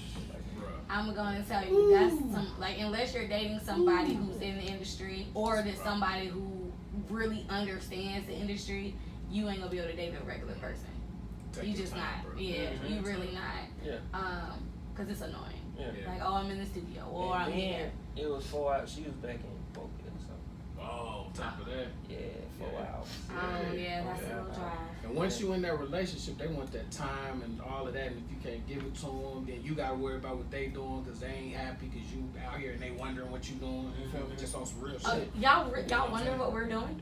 I'm gonna tell you, that's like, unless you're dating somebody who's in the industry, or that somebody who really understands the industry, you ain't gonna be able to date a regular person. You just not. Bro. Yeah, you really not. Yeah. Cause it's annoying. Yeah. Like, oh, I'm in the studio, or I'm here. It was 4 hours. She was back in Bkoshr, so. Oh, top of that. Yeah, 4 hours. Oh yeah, that's a little drive. And once you in that relationship, they want that time and all of that. And if you can't give it to them, then you gotta worry about what they doing because they ain't happy because you out here and they wondering what you doing. You feel me? Just on some real shit. Y'all wonder what we're doing?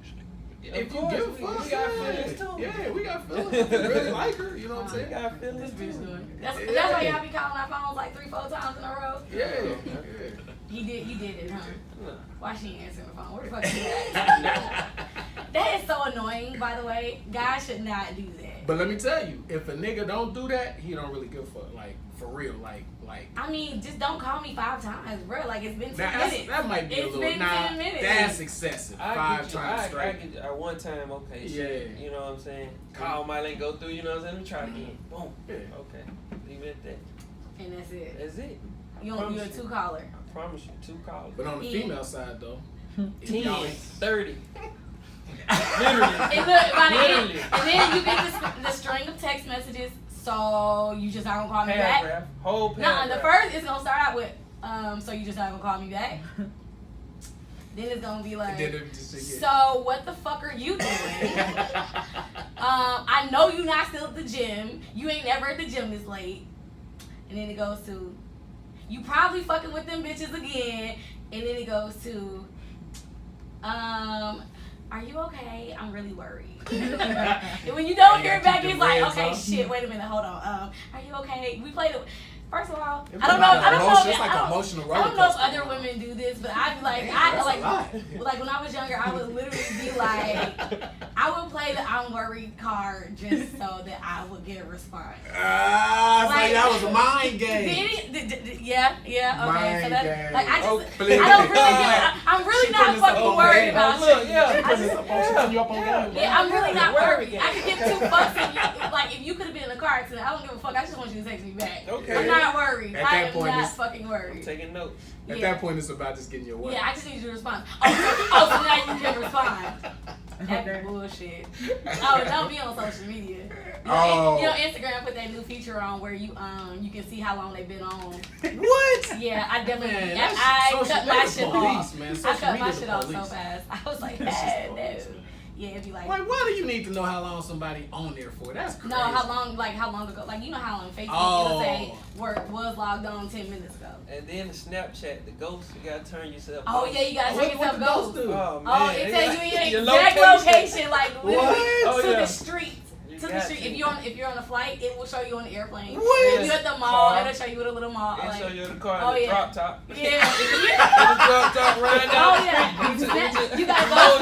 If you give a fuck, we got feelings too. Yeah, we got feelings. If you really like her, you know what I'm saying? We got feelings This bitch too. doing. That's why y'all be calling our phones like 3-4 times in a row. Yeah. You did it, huh? No. Why she ain't answering the phone? Where the fuck is that? That is so annoying, by the way. Guys should not do that. But let me tell you, if a nigga don't do that, he don't really give a fuck. Like, for real. Like. I mean, just don't call me 5 times, bro. Like, it's been 10 minutes. That might be a little. It's been 10 minutes. That's excessive. 5 times straight. I get at one time, okay. Shit, you know what I'm saying? Call might let go through, you know what I'm saying? Let me try again. Boom. Yeah. Okay. Leave it at that. And that's it. That's it. You're a 2-caller. I promise you, 2 calls. But on the female side, though, 10, 30. Literally. And look, by the end, and then you get the string of text messages, so you just not gonna call me back? Whole paragraph. No, the first is gonna start out with, so you just not gonna call me back? Then it's gonna be like, so what the fuck are you doing? I know you not still at the gym. You ain't never at the gym this late. And then it goes to, you probably fucking with them bitches again. And then it goes to, are you okay? I'm really worried. And when you don't hear it back, it's like, okay, shit, wait a minute, hold on. Are you okay? We played it. First of all, I don't know. It's like emotional roller I don't know if coaster. other women do this, but I'd be like, like when I was younger, I would literally be like, I would play the I'm worried card just so that I would get a response. So that was a mind game. Yeah, okay. Mind So that's game. like I don't really Okay. I'm really not fucking worried about shit. Yeah, I'm really not worried. I could give 2 fucks if you, like, if you could have been in a car accident. I don't give a fuck. I just want you to text me back. Okay. I'm not worried. At I that am point, not it's- fucking worried. I'm taking notes. At that point, it's about just getting your way. Yeah, I just need you to respond. Oh, so now you can respond. That's bullshit. Oh, don't be on social media. You know, Instagram put that new feature on where you can see how long they've been on. What? Yeah, I definitely. Man, I cut my shit off. Man. I cut my shit off so fast. I was like, no. Yeah, it'd be like. Why do you need to know how long somebody on there for? That's crazy. No, how long ago? Like, you know how on Facebook it'll say was logged on 10 minutes ago. And then the Snapchat, the ghost, you gotta turn yourself Oh ghost. yeah, you gotta turn yourself ghost. do? Oh man. Oh, it tells you your Your exact location, like literally to yeah. the street. To the got street. to. If you're on a flight, it will show you on the airplane. What? If you're at the mall, Car. it'll show you with a little mall. They Like, show you the car, Oh, the yeah. drop top. yeah. The drop top right now. Oh yeah. You gotta go.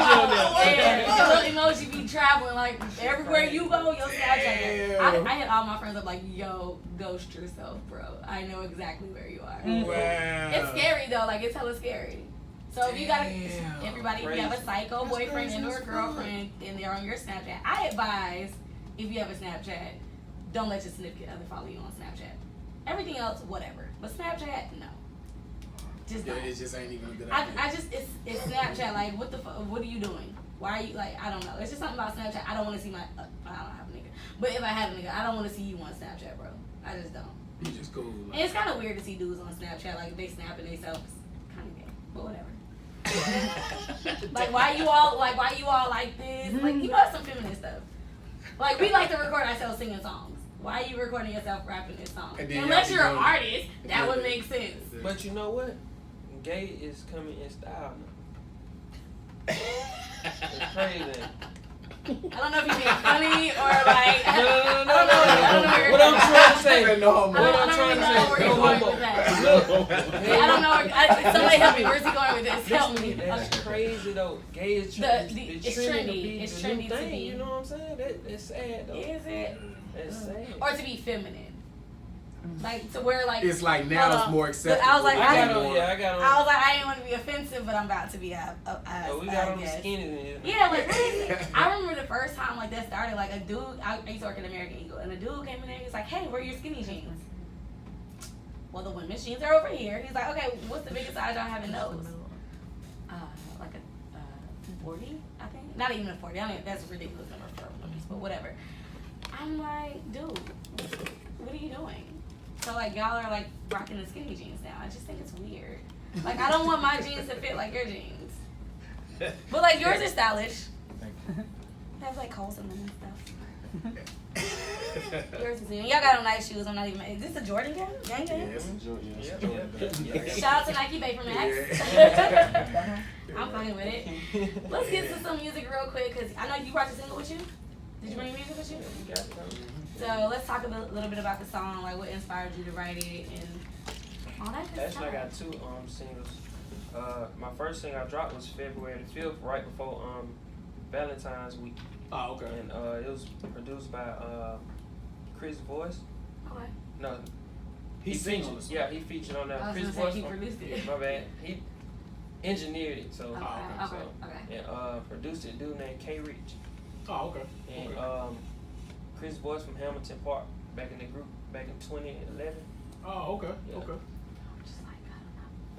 Yeah. The little emoji be traveling like everywhere you go. Your Snapchat. I hit all my friends up like, yo, ghost yourself, bro. I know exactly where you are. Wow. It's scary though. Like, it's hella scary. So if you got Damn. everybody, if you have a psycho boyfriend and or a girlfriend and they're on your Snapchat, I advise, if you have a Snapchat, don't let your significant other follow you on Snapchat. Everything else, whatever. But Snapchat, no. Just Yeah, don't. it just ain't even a good idea. I just, it's Snapchat. Like, what the fuck? What are you doing? Why are you, like, I don't know. It's just something about Snapchat. I don't want to see my, I don't have a nigga. But if I have a nigga, I don't want to see you on Snapchat, bro. I just don't. You just cool. And it's kind of weird to see dudes on Snapchat, like, they snapping themselves. Kind of gay, but whatever. Like, why you all like this? Like, you know, some feminist stuff. Like, we like to record ourselves singing songs. Why are you recording yourself rapping this song? Unless you're an artist, that would make sense. But you know what? Gay is coming in style now. It's crazy. don't know if you're being funny or like. No. I don't know where you're What I'm going. trying to say. No homo. I don't trying even to know say, where you're no going homo. with that. Yeah, I don't know. Somebody help me. Where's he going with this? Help me. That's Okay. crazy though. Gay is It's trending to trendy. be It's the new trendy to thing. be. You know what I'm saying? That's sad though. Is it? That's sad. Or to be feminine. Like to wear like. It's like now it's more acceptable. I was like, I I got on. Yeah, I got on. was like, I didn't want to be offensive, but I'm about to be. We got on the skinny. Yeah, like I remember the first time like that started. Like a dude, I used to work at American Eagle, and a dude came in there. He was like, "Hey, where are your skinny jeans?" Well, the women's jeans are over here. He's like, "Okay, what's the biggest size y'all have in those?" Like a 40, I think. Not even a 40. I mean, that's a ridiculous number for women, but whatever. I'm like, dude, what are you doing? So like y'all are like rocking the skinny jeans now. I just think it's weird. Like I don't want my jeans to fit like your jeans. But like yours are stylish. They have like holes in them and stuff. Yours is new. Y'all got on nice shoes. I'm not even. Is this a Jordan game? Gang game? Yeah. Shout out to Nike Vapor Max. I'm fine with it. Let's get to some music real quick because I know you brought the single with you. Did you bring music with you? So let's talk a little bit about the song, like what inspired you to write it and all that good Actually, I got stuff. 2 singles. My first single I dropped was February the 5th, right before Valentine's week. Oh, okay. And it was produced by Chris Voice. Okay. No, He sings on the song. Yeah, he featured on that. I was Chris gonna say Voice. he produced it. My bad. He engineered it. So Okay. and produced it. A dude named K Rich. Oh, okay. And Okay. Chris Voice from Hamilton Park back in the group back in 2011. Oh, okay. Yeah. Okay. I'm just like,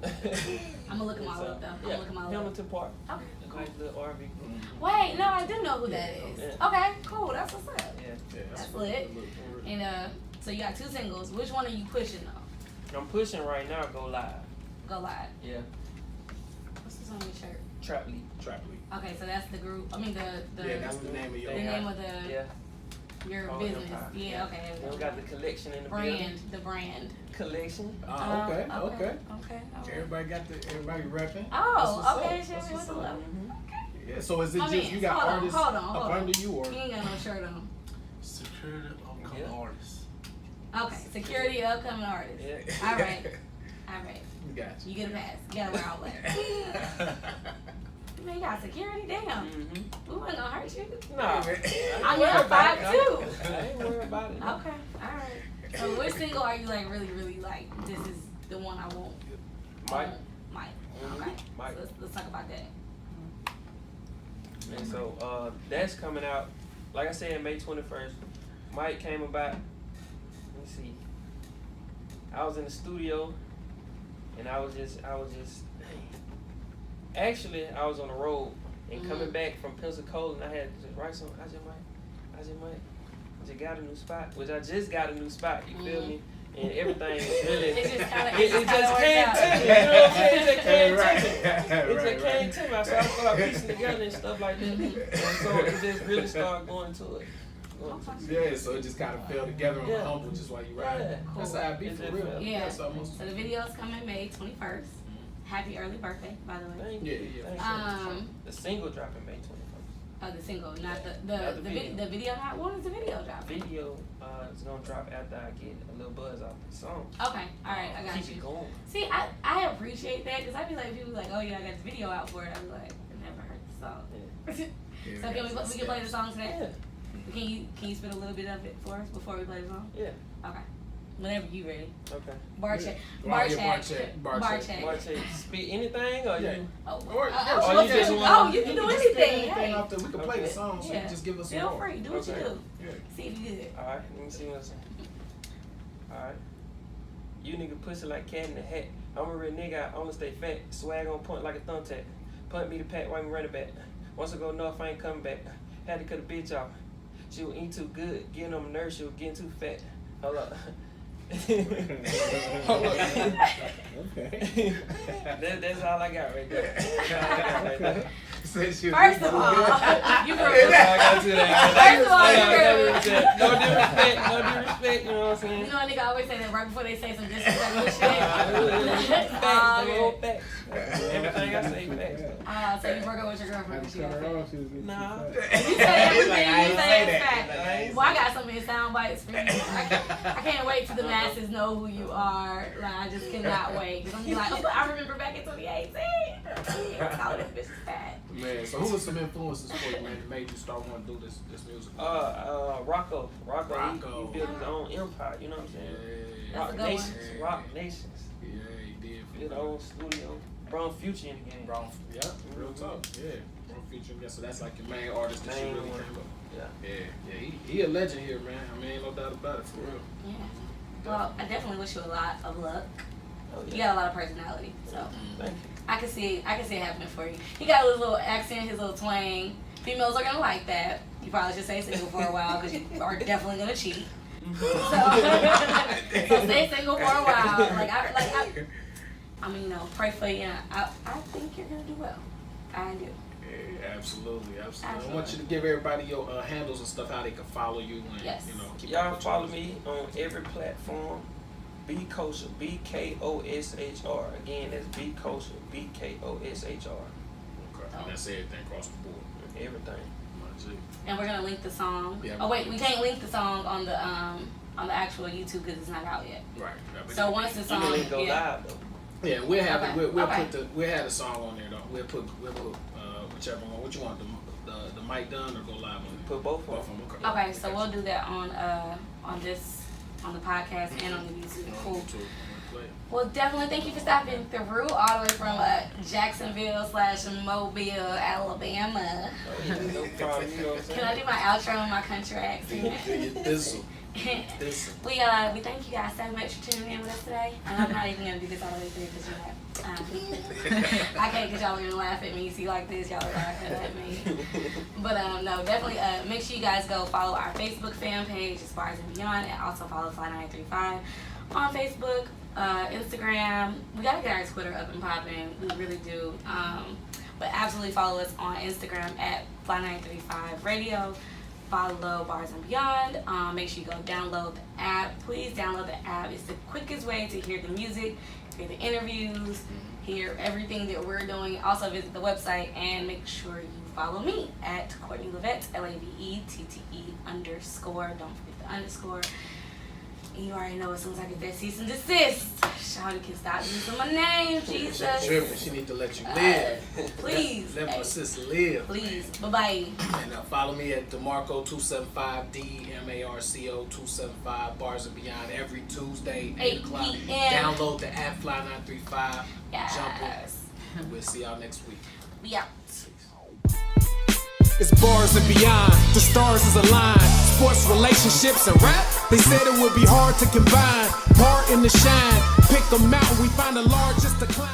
I don't know. I'm gonna look him all up though. I'm gonna look him all up. Hamilton Park. Okay. A nice little R&B group. Wait, no, I do know who that is. Yeah. Okay, cool. That's what's up. Yeah. That's lit. And so you got 2 singles. Which one are you pushing though? I'm pushing right now. Go live. Go live. Yeah. What's this on your shirt? Trap League. Trap League. Okay, so that's the group. I mean the Yeah, that's the name of your the name of the Yeah. your Oh, business. Empire. Yeah, okay. We got the collection in the brand, building. the brand. Collection. Oh, okay. Okay. Okay. Everybody repping. Oh, That's okay. what's up. Shit, That's what's what's up? up. Yeah. So is it I just mean, you got hold on, artists hold up on. under you, or? He ain't got no shirt on. Security upcoming Yeah. artists. Okay, security upcoming artist. Yeah. All right. Got You get a pass. You gotta wear all black. Man, you got security? Damn. Mm-hmm. We wasn't gonna hurt you. Nah. I mean, I'm 5'2". I ain't worried about it. Okay, alright. So which single are you like really like, this is the one I want? Mike. Mike. Mhm. Okay. Mike. So let's talk about that. And so that's coming out, like I said, May 21st. Mike came about, let me see. I was in the studio and I was just actually I was on the road and coming back from Pensacola and I had to just write something. I just got a new spot, which I just got a new spot, you feel me? And everything is really, It just kinda it worked just came out. to me, you know what I'm saying? It just came Right. to me. It Right, just came to me. So I started piecing together and stuff like that. And so it just really started going to it. Yeah, so it just kind of fell together on Yeah. the humble just while you ride. Yeah. That's how I be It's for just real. fell. Yeah. So almost. So the video's coming May 21st. Happy early birthday, by the way. Thank Yeah, you. yeah. Thank you. The single dropping May 21st. Oh, the single, not Not the the video. the video. Not when is the video dropping? Video is gonna drop after I get a little buzz off the song. Okay, all right, I got Keep you. it going. See, I appreciate that because I be like people like, oh yeah, I got the video out for it. I be like, I never heard the song. Yeah. So we can play the song today. Yeah. Can you spit a little bit of it for us before we play the song? Yeah. Okay. Whenever you ready. Okay. Bar Yeah. check. Oh, Bar yeah, bar check. check. Bar Bar check. check. Want to spit anything or Yeah. you? Oh, Or- or you just want- oh, you can do anything. Anything Hey. off the, we can play the Okay. song, so Yeah. you just give us some Feel more. free. Do what you Okay. do. Yeah. See if you good. Alright, let me see what's saying. Alright. You nigga pussy like cat in the hat. I'm a real nigga, I only stay fat. Swag on point like a thumbtack. Punt me the pack, why me run it back? Once I go north, I ain't coming back. Had to cut a bitch off. She was eating too good, getting on my nerves, she was getting too fat. Hold up. Hold up. Okay. That's all I got right there. Since you- First of all, you That's all rude. I got to that. First of all, I you're got to that. No disrespect, you know what I'm saying? You know, a nigga always say that right before they say some disrespectful shit. Facts, Oh, the whole facts. Everything I say facts. so you broke up with your girlfriend when she got fat. Nah. You say everything I got so many sound bites for you. I can't wait till the masses know who you are. Like, I just cannot wait. Cause I'm be like, oh, I remember back in 2018. All this bitch is fat. Man, so who was some influences for you, man, that made you start wanting to do this music? Rocco. Rocco. He built his own empire. You know what I'm saying? Yeah, That's a good one. Rock Nations. yeah, he did. His own studio. Bron Future in the game. Bro, yeah, real talk. Yeah, Bro Future. Yeah, so that's like your main artist that you Main really one. came up. Yeah. Yeah, he a legend here, man. I mean, ain't no doubt about it, for real. Yeah. Well, I definitely wish you a lot of luck. Oh, You yeah. got a lot of personality, so Thank you. I can see it happening for you. He got his little accent, his little twang. Females are gonna like that. You probably should stay single for a while because you are definitely gonna cheat. So stay single for a while. I mean, you know, pray for you. I think you're gonna do well. I do. Yeah, absolutely. I want you to give everybody your handles and stuff, how they can follow you and Yes. you know keep Y'all up with follow you. me on every platform. Bkoshr, Bkoshr. Again, that's Bkoshr, Bkoshr. Okay, and that's everything across the board. Everything. My G. And we're gonna link the song. Yeah, Oh wait, we can't link the song on the actual YouTube because it's not out yet. Right. but So once the You song, can link go yeah. live though. yeah, we'll have Okay. it. We'll Okay. we'll have the song on there though. We'll put whichever one. What you want, the mic done or go live on it? Put both Both of of them. them. Okay, so we'll do that on the podcast and on the YouTube. Cool. Well, definitely thank you for stopping through all the way from Jacksonville/Mobile, Alabama. Oh, yeah, no problem. You know what I'm saying? Can I do my outro in my country accent? This'll. We thank you guys so much for tuning in with us today. And I'm not even gonna do this all the way through because I can't get y'all gonna laugh at me. See like this, y'all are laughing at me. But no, definitely make sure you guys go follow our Facebook fan page, as Bars and Beyond, and also follow Fly935 on Facebook, Instagram. We gotta get our Twitter up and popping. We really do. But absolutely follow us on Instagram at Fly935 Radio. Follow Bars and Beyond. Make sure you go download the app. Please download the app. It's the quickest way to hear the music, hear the interviews, hear everything that we're doing. Also visit the website and make sure you follow me at Courtney Levette, LAVETTE_. Don't forget the underscore. And you already know as soon as I get that cease and desist, Shawty can stop using my name. Jesus. She need to let you live. Please. Let my Hey, sister live. please. Bye-bye. And follow me at DeMarco275, DeMarco275, Bars and Beyond, every Tuesday, 8 o'clock. PM. Download the app Fly935. Yes. Jump in. We'll see y'all next week. We out. It's Bars and Beyond, the stars is aligned. Sports, relationships, and rap, they said it would be hard to combine. Part in the shine, pick 'em out, we find the largest decline.